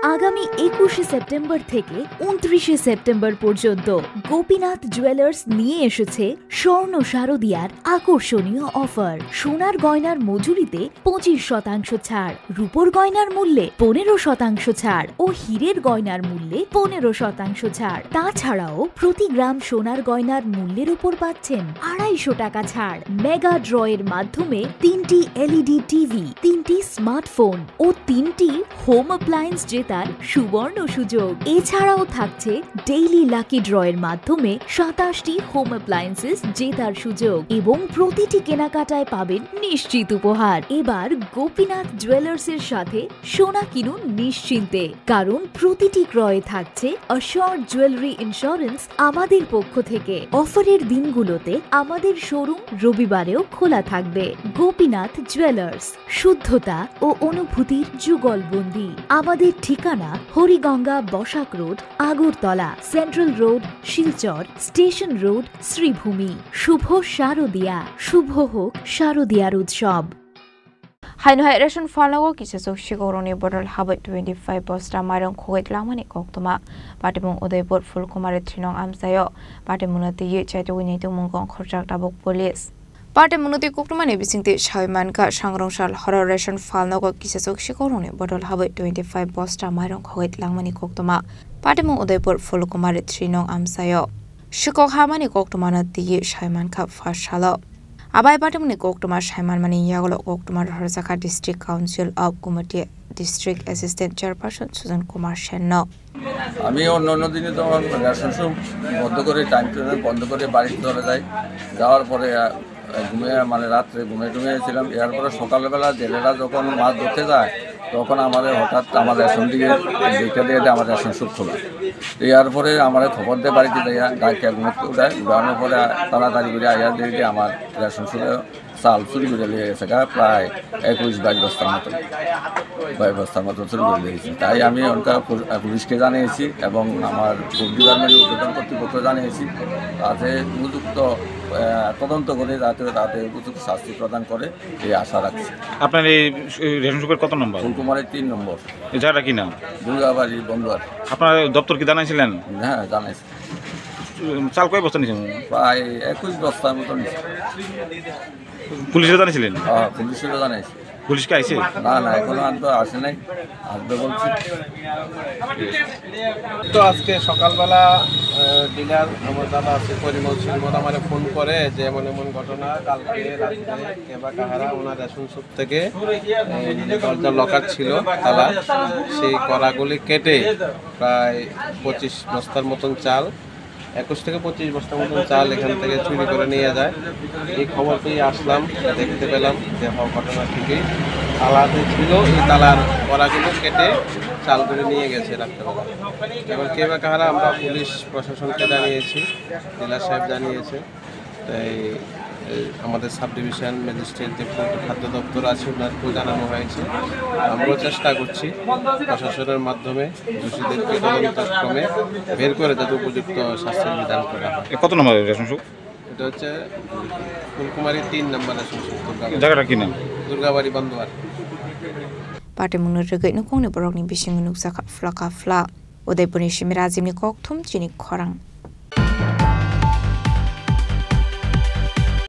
আগামী 21শে সেপ্টেম্বর থেকে 29শে সেপ্টেম্বর পর্যন্ত গোপীনাথ জুয়েলার্স নিয়ে এসেছে স্বর্ণ শারদিয়ার আকর্ষণীয় অফার। সোনার গয়নার মজুরিতে 25% ছাড়, রূপোর গয়নার মূল্যে 15% ছাড় ও হীরের গয়নার মূল্যে 15% ছাড়। তাছাড়াও প্রতি গ্রাম সোনার গয়নার মূল্যের উপর পাচ্ছেন 250 টাকা ছাড়। মেগা ড্রয়ের মাধ্যমে 3টি LED টিভি, 3টি স্মার্টফোন ও 3টি হোম অ্যাপ্লায়েন্স জেতার সুবর্ণ সুযোগ। এছাড়াও থাকছে ডেইলি লাকি ড্রয়ের মাধ্যমে 27টি হোম অ্যাপ্লায়েন্সেস জেতার সুযোগ এবং প্রতিটি কেনাকাটায় পাবেন নিশ্চিত উপহার। এবার গোপীনাথ জুয়েলার্সের সাথে সোনা কিনুন নিশ্চিন্তে, কারণ প্রতিটি ক্রয়ে থাকছে অ্যাশিওরড জুয়েলারি ইন্স্যুরেন্স আমাদের পক্ষ থেকে। অফারের দিনগুলোতে আমাদের শোরুম রবিবারেও খোলা থাকবে। গোপীনাথ জুয়েলার্স, শুদ্ধতা ও অনুভূতির যুগলবন্দি। আমাদের ঠিকানা Hariganga Basak road, Agartala, central road, Silchar, station road, Sribhumi. শুভ শারদিয়া, শুভ হোক শারদিয়ার উৎসব। Hainhai ration falnago kisesok shigoroni bodol habit 25 mairong khogit lamani koktoma patimung Udaipur Fulkumari Trinong amsayo patimunati ye chaito winito mungkong khorjak tabuk police patimunati koktomani bisingti shaimanka sangrongshal horror ration falnago kisesok shigoroni bodol habit 25 mairong khogit lamani koktoma patimung Udaipur Fulkumari Trinong amsayo shikok hamani koktomana tiye shaimanka fashalo আবাই পাটিমনি কোকটমার সাইমানমানি ইয়াগল কোকটমার হরজাকা district council of কুমাটি district assistant chairperson Sujan Kumar Sen. আমি অন্য দিনে তো রেশন শপ বন্ধ করে টাইম টেবিল বন্ধ করে বাড়িতে চলে যাই। যাওয়ার পরে ঘুমিয়ে রাত্রে ঘুমিয়েছিলাম। এরপরে সকালবেলা জেলেরা যখন মাছ ধরতে যায় তখন আমাদের হঠাৎ আমার রেশন দিয়ে দেখে দিয়ে আমার রেশন শপ খোলা। এরপরে আমার খবর দিয়ে বাড়িতে যাইয়া গাড়িটা ঘুমোতে উঠায়। উঠানোর পরে তাড়াতাড়ি করে আয়ার দিয়ে আমার রেশন শপে চাল চুরি করে নিয়ে গেছে প্রায় 21-22 বস্তার মতো চুরি করে দিয়েছি। তাই আমি ওটা পুলিশকে জানিয়েছি এবং আমার ফুড ডিপার্টমেন্টের উদ্বোধন কর্তৃপক্ষ জানিয়েছি, তাতে উপযুক্ত তদন্ত করে তাতে উপযুক্ত শাস্তি প্রদান করে এই আশা রাখছি। আপনার এই রেশন শপের কত নম্বর? ফুলকুমারের 3 নম্বর। এই জায়গাটা কি নাম? দুর্গাবাড়ি বন্ধুয়ার। আপনার দপ্তর কি জানাইছিলেন? হ্যাঁ, জানাইছি। চাল কয় বস্তা নিয়েছেন? প্রায় 21 বস্তার মতো নিয়েছি। পুলিশে জানিয়েছিলেন? হ্যাঁ, পুলিশেরও জানাইছি। পুলিশকে আইছে? না এখনো আর তো আসে নাই, আসবে বলছি। তো আজকে সকালবেলা ডিলার আমার দাদা আছে পরিমল সিং আমার ফোন করে যে এমন ঘটনা, কালকে রাত্রে কেবা কাহারা ওনার রেশন শপ থেকে দরজা লকার ছিল তালা, সেই কড়াগুলি কেটে প্রায় 25 বস্তার মতন চাল, 21 থেকে 25 বস্তার মতন চাল এখান থেকে চুরি করে নিয়ে যায়। এই খবর পেয়ে আসলাম, দেখতে পেলাম যে ঘটনা ঠিকই তালাতে ছিল, এই তালার কড়াগুলো কেটে চাল করে নিয়ে গেছে রাত্রেবেলা। এবার কে বা কাহারা আমরা পুলিশ প্রশাসনকে জানিয়েছি, ডিলার সাহেব জানিয়েছে, তাই আমাদের সাব ডিভিশন ম্যাজিস্ট্রেট যে খাদ্য দপ্তর আছে ওনাকেও জানানো হয়েছে। আমরাও চেষ্টা করছি প্রশাসনের মাধ্যমে দোষীদেরকে তদন্তক্রমে বের করে যাতে উপযুক্ত শাস্তির বিধান করা হয়। কত নম্বর রেশন শপ? এটা হচ্ছে ফুলকুমারী 3 নম্বর রেশন শপ। জায়গাটা কি নাম? Durgabari বন্ধুয়ার। patimunut regay nukong ni borok ni bising nuk zakap flaka fla Udaipur ni shimira azim ni kokthum chini khorang